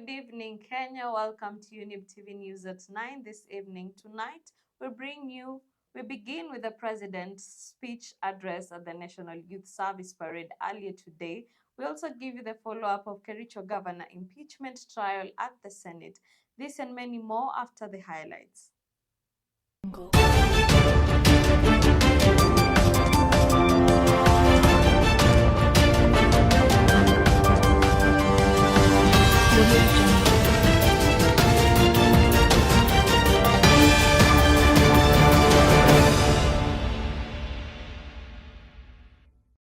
Good evening, Kenya. Welcome to Younib TV News at 9 this evening. Tonight, we begin with the President's speech address at the National Youth Service Parade earlier today. We also give you the follow-up of Kericho Governor impeachment trial at the Senate. This and many more after the highlights.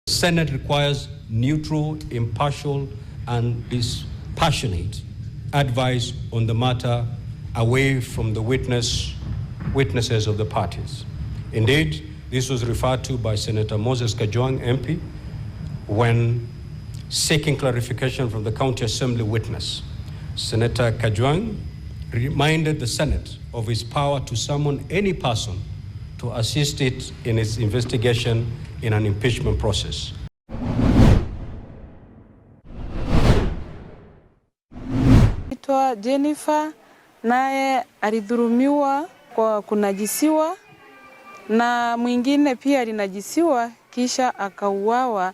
Senate requires neutral, impartial, and dispassionate advice on the matter away from the witnesses of the parties. Indeed, this was referred to by Senator Moses Kajwang, MP, when seeking clarification from the County Assembly witness. Senator Kajwang reminded the Senate of his power to summon any person to assist it in its investigation in an impeachment process. Jennifer naye alidhulumiwa kwa kunajisiwa na mwingine pia alinajisiwa kisha akauawa.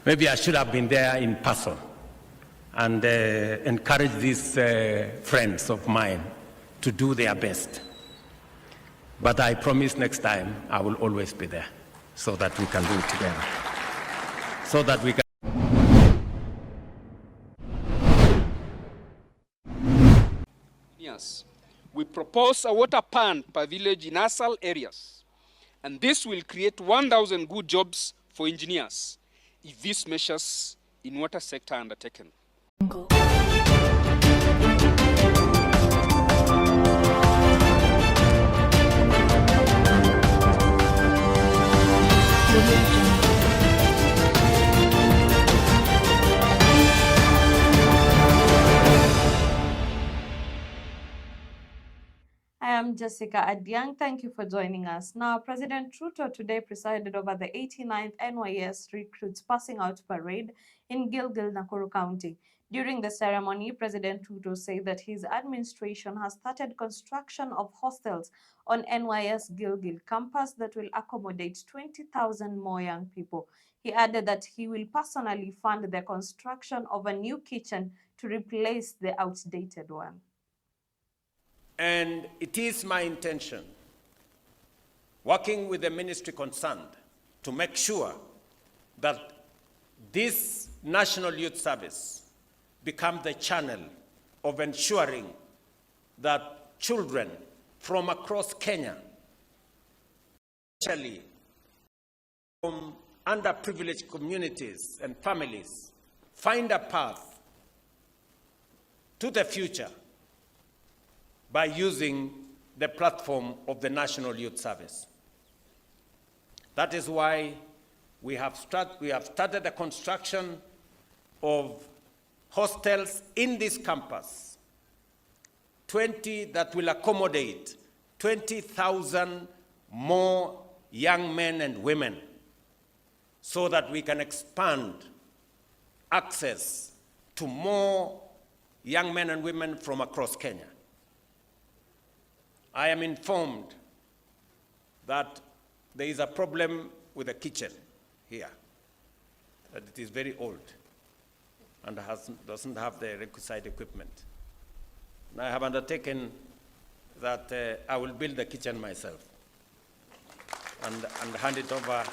Maybe I should have been there in person and encourage these friends of mine to do their best. But I promise next time I will always be there so that we can do it together. So that we can. Yes. We propose a water pond per village in ASAL areas, and this will create 1,000 good jobs for engineers if these measures in water sector are undertaken. I am Jesicah Adiang. Thank you for joining us. Now, President Ruto today presided over the 89th NYS Recruits Passing Out Parade in Gilgil, Nakuru County. During the ceremony, President Ruto said that his administration has started construction of hostels on NYS Gilgil campus that will accommodate 20,000 more young people. He added that he will personally fund the construction of a new kitchen to replace the outdated one. And it is my intention, working with the ministry concerned, to make sure that this National Youth Service become the channel of ensuring that children from across Kenya, especially from underprivileged communities and families, find a path to the future by using the platform of the National Youth Service. That is why we have started the construction of hostels in this campus, 20 that will accommodate 20,000 more young men and women, so that we can expand access to more young men and women from across Kenya. I am informed that there is a problem with the kitchen here, that it is very old and doesn't have the requisite equipment. And I have undertaken that I will build the kitchen myself and hand it over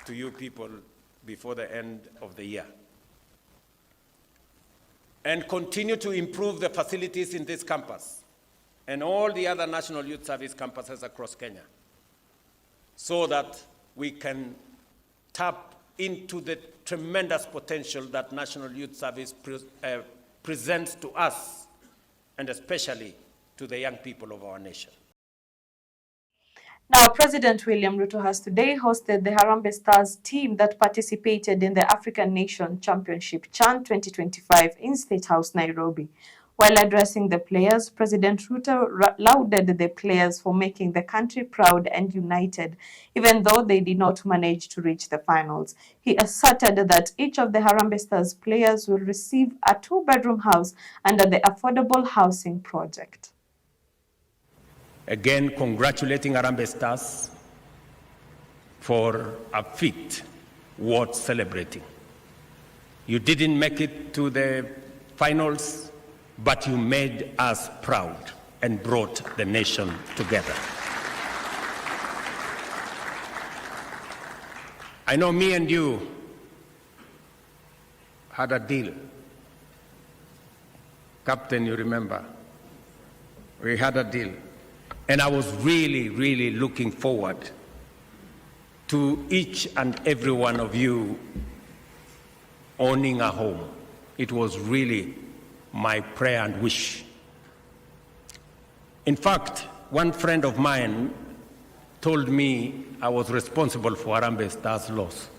to you people before the end of the year. And continue to improve the facilities in this campus and all the other National Youth Service campuses across Kenya, so that we can tap into the tremendous potential that National Youth Service presents to us, and especially to the young people of our nation. Now, President William Ruto has today hosted the Harambee Stars team that participated in the African Nation Championship CHAN 2025 in State House, Nairobi. While addressing the players, President Ruto lauded the players for making the country proud and united, even though they did not manage to reach the finals. He asserted that each of the Harambee Stars players will receive a two-bedroom house under the Affordable Housing Project. Again, congratulating Harambee Stars for a feat worth celebrating. You didn't make it to the finals, but you made us proud and brought the nation together. I know me and you had a deal. Captain, you remember? We had a deal. And I was really, really looking forward to each and every one of you owning a home. It was really my prayer and wish. In fact, one friend of mine told me I was responsible for Harambee Stars' loss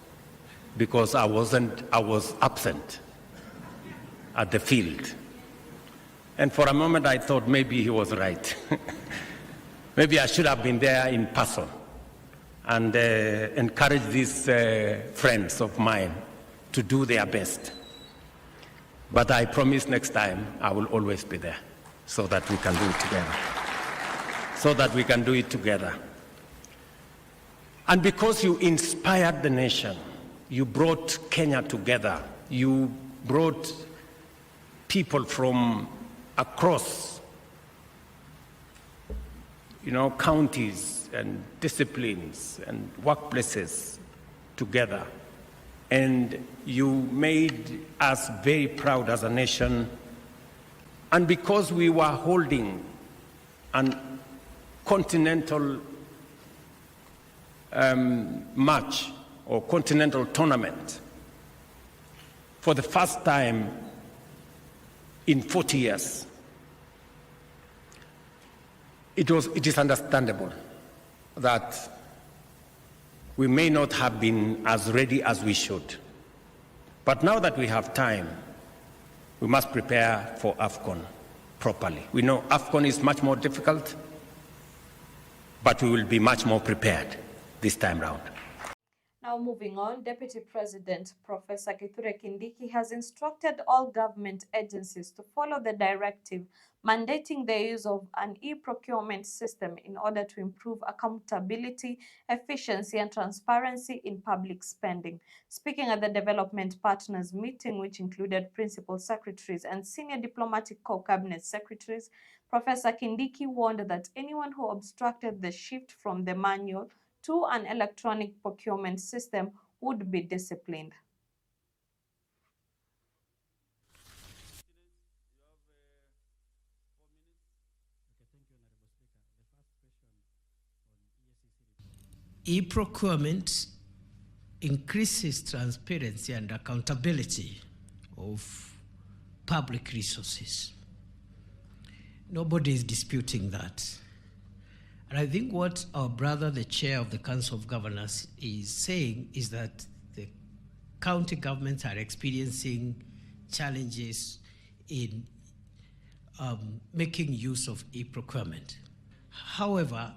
because I was absent at the field. And for a moment I thought maybe he was right. Maybe I should have been there in person and encourage these friends of mine to do their best. But I promise next time I will always be there so that we can do it together. So that we can do it together. And because you inspired the nation, you brought Kenya together, you brought people from across counties and disciplines and workplaces together. And you made us very proud as a nation. And because we were holding a continental match or continental tournament for the first time in 40 years, it is understandable that we may not have been as ready as we should. But now that we have time, we must prepare for AFCON properly. We know AFCON is much more difficult, but we will be much more prepared this time round. Now moving on, Deputy President Professor Kithure Kindiki has instructed all government agencies to follow the directive mandating the use of an e-procurement system in order to improve accountability, efficiency, and transparency in public spending. Speaking at the Development Partners meeting, which included principal secretaries and senior diplomatic corps cabinet secretaries, Professor Kindiki warned that anyone who obstructed the shift from the manual to an electronic procurement system would be disciplined. E-procurement increases transparency and accountability of public resources. Nobody is disputing that. And I think what our brother, the chair of the Council of Governors, is saying is that the county governments are experiencing challenges in making use of e-procurement. However,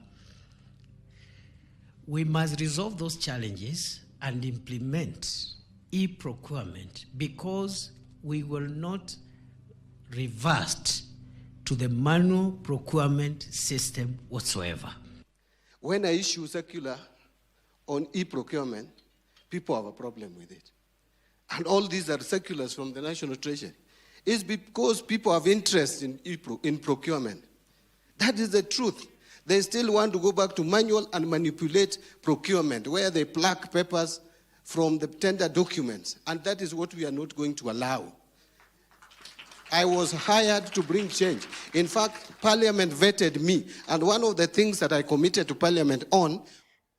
we must resolve those challenges and implement e-procurement because we will not revert to the manual procurement system whatsoever. When I issue circular on e-procurement, people have a problem with it. And all these are circulars from the National Treasury. It's because people have interest in procurement. That is the truth. They still want to go back to manual and manipulate procurement, where they pluck papers from the tender documents. And that is what we are not going to allow. I was hired to bring change. In fact, Parliament vetted me. And one of the things that I committed to Parliament on.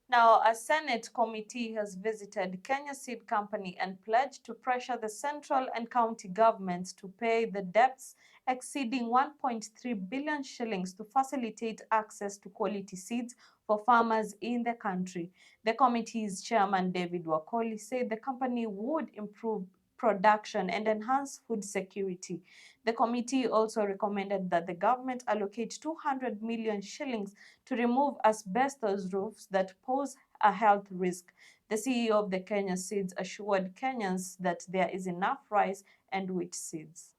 Now, a Senate committee has visited Kenya Seed Company and pledged to pressure the central and county governments to pay the debts exceeding 1.3 billion shillings to facilitate access to quality seeds for farmers in the country. The committee's chairman, David Wakoli, said the company would improve production and enhance food security. The committee also recommended that the government allocate 200 million shillings to remove asbestos roofs that pose a health risk. The CEO of the Kenya Seeds assured Kenyans that there is enough rice and wheat seeds.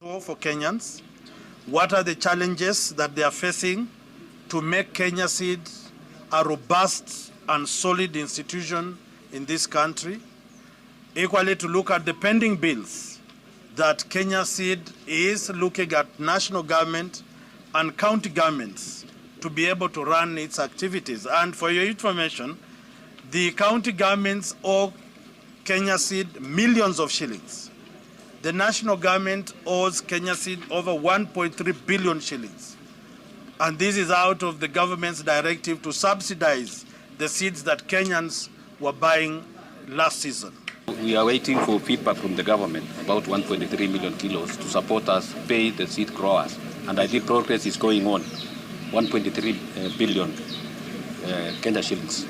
So for Kenyans, what are the challenges that they are facing to make Kenya Seed a robust and solid institution in this country? Equally, to look at the pending bills that Kenya Seed is looking at national government and county governments to be able to run its activities. And for your information, the county governments owe Kenya Seed millions of shillings. The national government owes Kenya Seed over 1.3 billion shillings. And this is out of the government's directive to subsidize the seeds that Kenyans were buying last season. We are waiting for feedback from the government about 1.3 million kilos to support us pay the seed growers. And I think progress is going on, 1.3 billion Kenya shillings.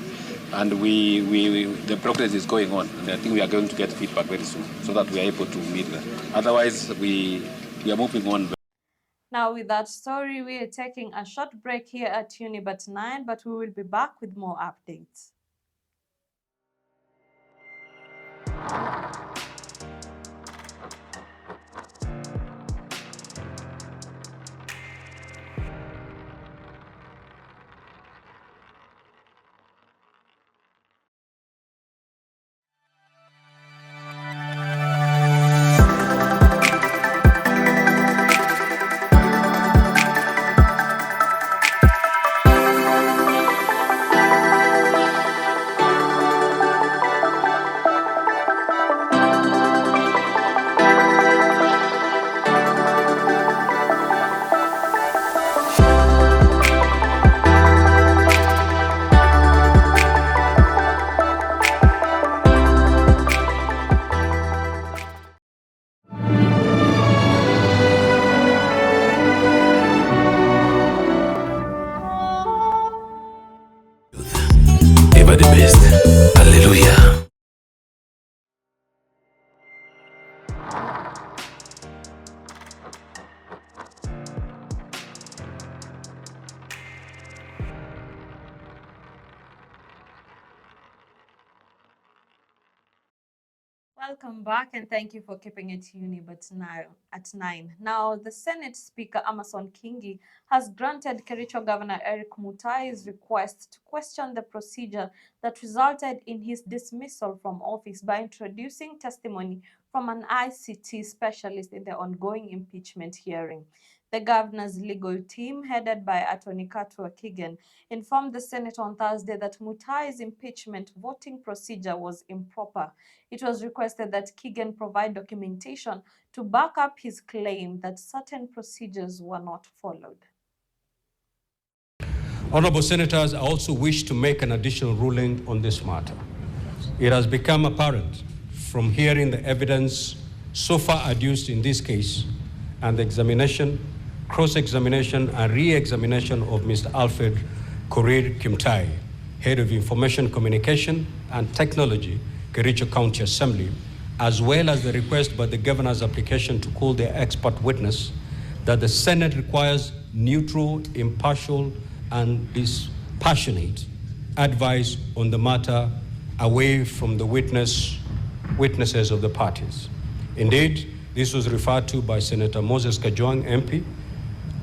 And the progress is going on. And I think we are going to get feedback very soon so that we are able to meet that. Otherwise, we are moving on. Now with that story, we are taking a short break here at Younib at 9, but we will be back with more updates. Ever the best. Hallelujah. Welcome back and thank you for keeping it Younib at 9. Now, the Senate Speaker Amason Kingi has granted Kericho Governor Eric Mutai's request to question the procedure that resulted in his dismissal from office by introducing testimony from an ICT specialist in the ongoing impeachment hearing. The governor's legal team, headed by Attorney Katua Kigen, informed the Senate on Thursday that Mutai's impeachment voting procedure was improper. It was requested that Kigen provide documentation to back up his claim that certain procedures were not followed. Honorable Senators, I also wish to make an additional ruling on this matter. It has become apparent from hearing the evidence so far adduced in this case and the examination, cross-examination and re-examination of Mr. Alfred Korir Kimtai, Head of Information Communication and Technology, Kericho County Assembly, as well as the request by the governor's application to call the expert witness, that the Senate requires neutral, impartial, and dispassionate advice on the matter away from the witnesses of the parties. Indeed, this was referred to by Senator Moses Kajwang, MP,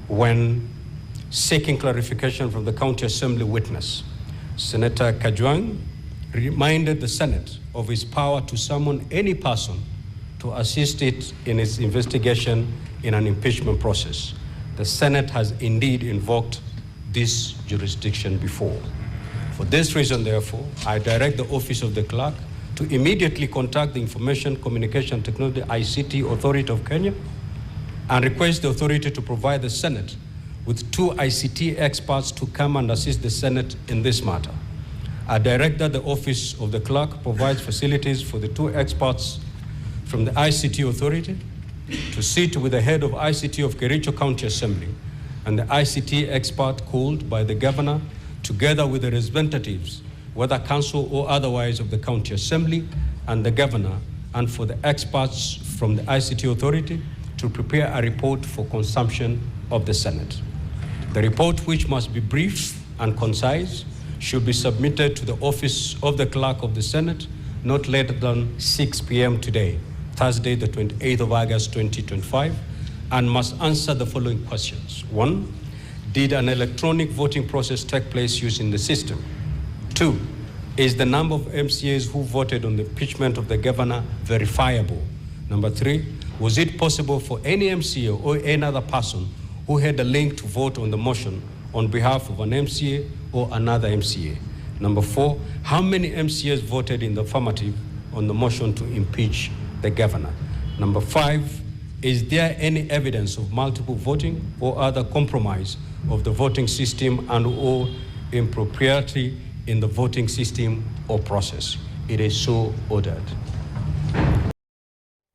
when seeking clarification from the County Assembly witness. Senator Kajwang reminded the Senate of his power to summon any person to assist it in its investigation in an impeachment process. The Senate has indeed invoked this jurisdiction before. For this reason, therefore, I direct the Office of the Clerk to immediately contact the Information Communication Technology ICT Authority of Kenya and request the authority to provide the Senate with 2 ICT experts to come and assist the Senate in this matter. I direct that the Office of the Clerk provides facilities for the 2 experts from the ICT Authority to sit with the head of ICT of Kericho County Assembly and the ICT expert called by the Governor, together with the representatives, whether council or otherwise, of the County Assembly and the Governor, and for the experts from the ICT Authority to prepare a report for consumption of the Senate. The report, which must be brief and concise, should be submitted to the office of the Clerk of the Senate not later than 6 p.m. today, Thursday, the 28th of August, 2025, and must answer the following questions. 1, did an electronic voting process take place using the system? 2, is the number of MCAs who voted on the impeachment of the governor verifiable? Number 3, was it possible for any MCA or any other person who had a link to vote on the motion on behalf of an MCA or another MCA? Number 4, how many MCAs voted in the affirmative on the motion to impeach the governor? Number 5, is there any evidence of multiple voting or other compromise of the voting system and or impropriety in the voting system or process? It is so ordered.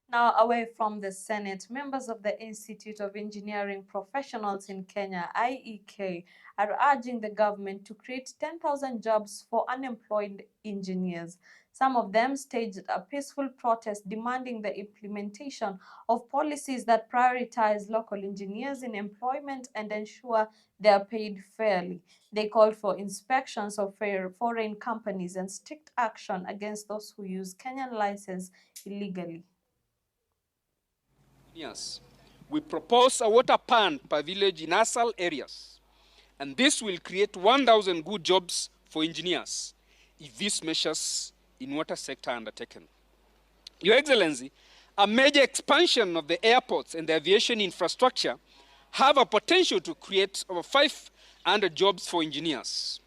Now, away from the Senate, members of the Institute of Engineering Professionals in Kenya, IEK, are urging the government to create 10,000 jobs for unemployed engineers. Some of them staged a peaceful protest demanding the implementation of policies that prioritize local engineers in employment and ensure they are paid fairly. They called for inspections of foreign companies and strict action against those who use Kenyan license illegally. Yes. We propose a water pan per village in ASAL areas, and this will create 1,000 good jobs for engineers if these measures in water sector are undertaken. Your Excellency, a major expansion of the airports and the aviation infrastructure have a potential to create over 500 jobs for engineers.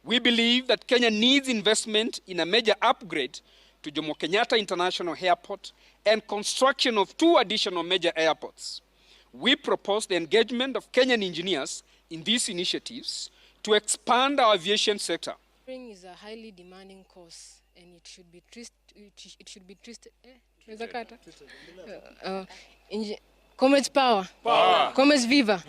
We believe that Kenya needs investment in a major upgrade to Jomo Kenyatta International Airport and construction of 2 additional major airports. We propose the engagement of Kenyan engineers in these initiatives to expand our aviation sector. Engineering is a highly demanding course, and it should be Comrades power. Comrades viva.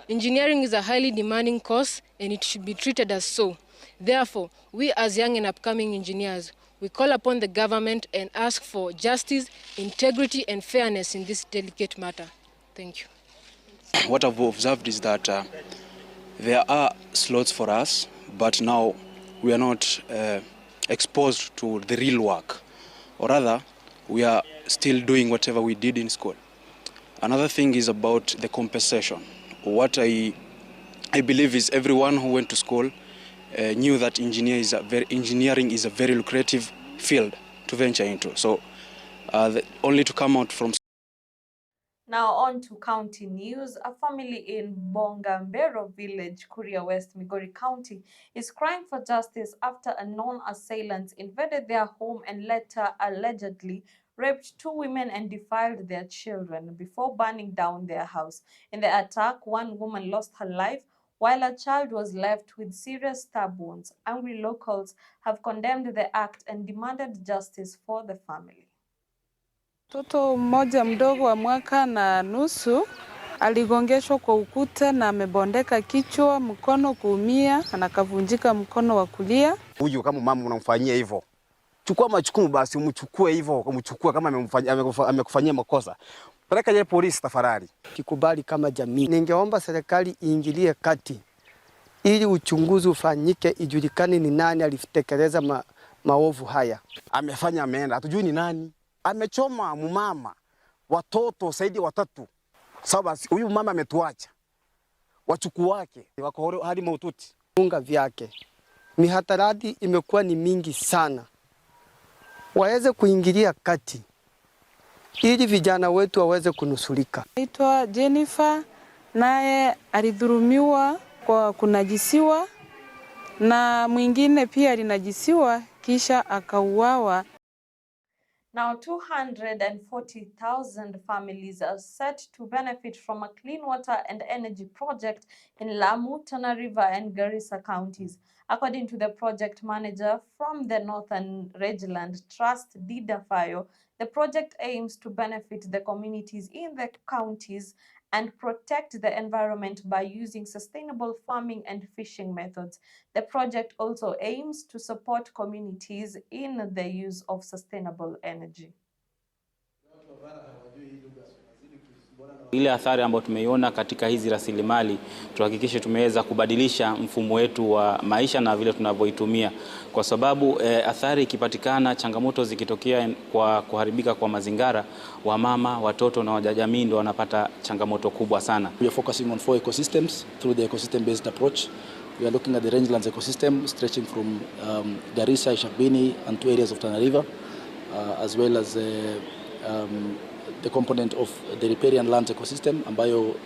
Engineering is a highly demanding course, and it should be treated as so. Therefore, we as young and upcoming engineers, we call upon the government and ask for justice, integrity, and fairness in this delicate matter. Thank you. What I've observed is that there are slots for us, but now we are not exposed to the real work. Or rather, we are still doing whatever we did in school. Another thing is about the compensation. What I believe is everyone who went to school knew that engineering is a very lucrative field to venture into. So only to come out from... Now on to county news. A family in Bongambero village, Kuria West, Migori County, is crying for justice after a known assailant invaded their home and later allegedly raped 2 women and defiled their children before burning down their house. In the attack, 1 woman lost her life, while a child was left with serious stab wounds. Angry locals have condemned the act and demanded justice for the family. Mtoto mmoja mdogo wa mwaka na nusu aligongeshwa kwa ukuta na amebondeka kichwa, mkono kuumia, na kavunjika mkono wa kulia. Huyu kama mama unamfanyia hivyo, chukua majukumu basi, umchukue hivyo, umchukue kama amekufanyia makosa. Peleka je polisi tafadhali. Kikubali kama jamii, ningeomba serikali iingilie kati ili uchunguzi ufanyike, ijulikane ni nani alitekeleza maovu haya. Amefanya ameenda, hatujui ni nani. Amechoma mumama, watoto zaidi 3. Sababu huyu mama ametuacha. Wachukuu wake wako hadi maututi. Unga vyake. Mihatarati imekuwa ni mingi sana. Waweze kuingilia kati ili vijana wetu waweze kunusulika. Naitwa Jennifer, naye alidhulumiwa kwa kunajisiwa na mwingine pia alinajisiwa kisha akauawa. Now, 240,000 families are set to benefit from a clean water and energy project in Lamu, Tana River, and Garissa counties. According to the project manager from the Northern Regional Trust, Dida Fayo, the project aims to benefit the communities in the counties and protect the environment by using sustainable farming and fishing methods. The project also aims to support communities in the use of sustainable energy. Ile athari ambayo tumeiona katika hizi rasilimali, tuhakikishe tumeweza kubadilisha mfumo wetu wa maisha na vile tunavyoitumia, kwa sababu athari ikipatikana, changamoto zikitokea kwa kuharibika kwa mazingira, wamama, watoto na wajajamii ndio wanapata changamoto kubwa sana. We are focusing on 4 ecosystems through the ecosystem-based approach. We are looking at the rangelands ecosystem stretching from Garissa, Ishabini and 2 areas of Tana River, as well as the component of the riparian land ecosystem, ambayo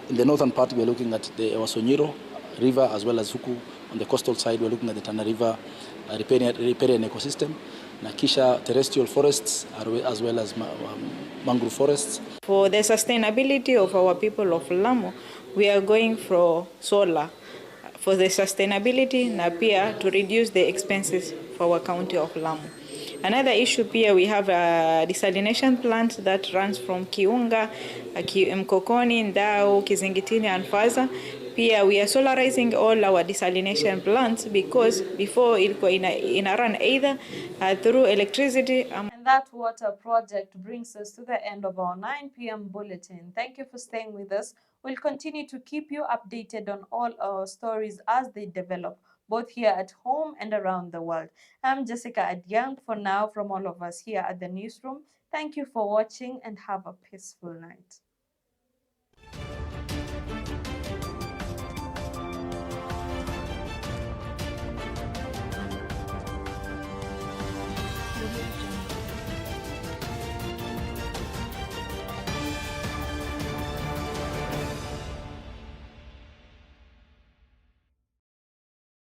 in the northern part we are looking at the Ewasonyiro River, as well as huku on the coastal side we are looking at the Tana River riparian ecosystem, na kisha terrestrial forests as well as mangrove forests. For the sustainability of our people of Lamu, we are going for solar for the sustainability na pia to reduce the expenses for our county of Lamu. Another issue pia, we have a desalination plant that runs from Kiunga, Mkokoni, Ndao, Kizingitini and Faza. Pia we are solarizing all our desalination plants because before ilikuwa ina run either through electricity. And that water project brings us to the end of our 9 p.m. bulletin. Thank you for staying with us. We'll continue to keep you updated on all our stories as they develop, both here at home and around the world. I'm Jesicah Adiang for now from all of us here at the newsroom. Thank you for watching and have a peaceful night.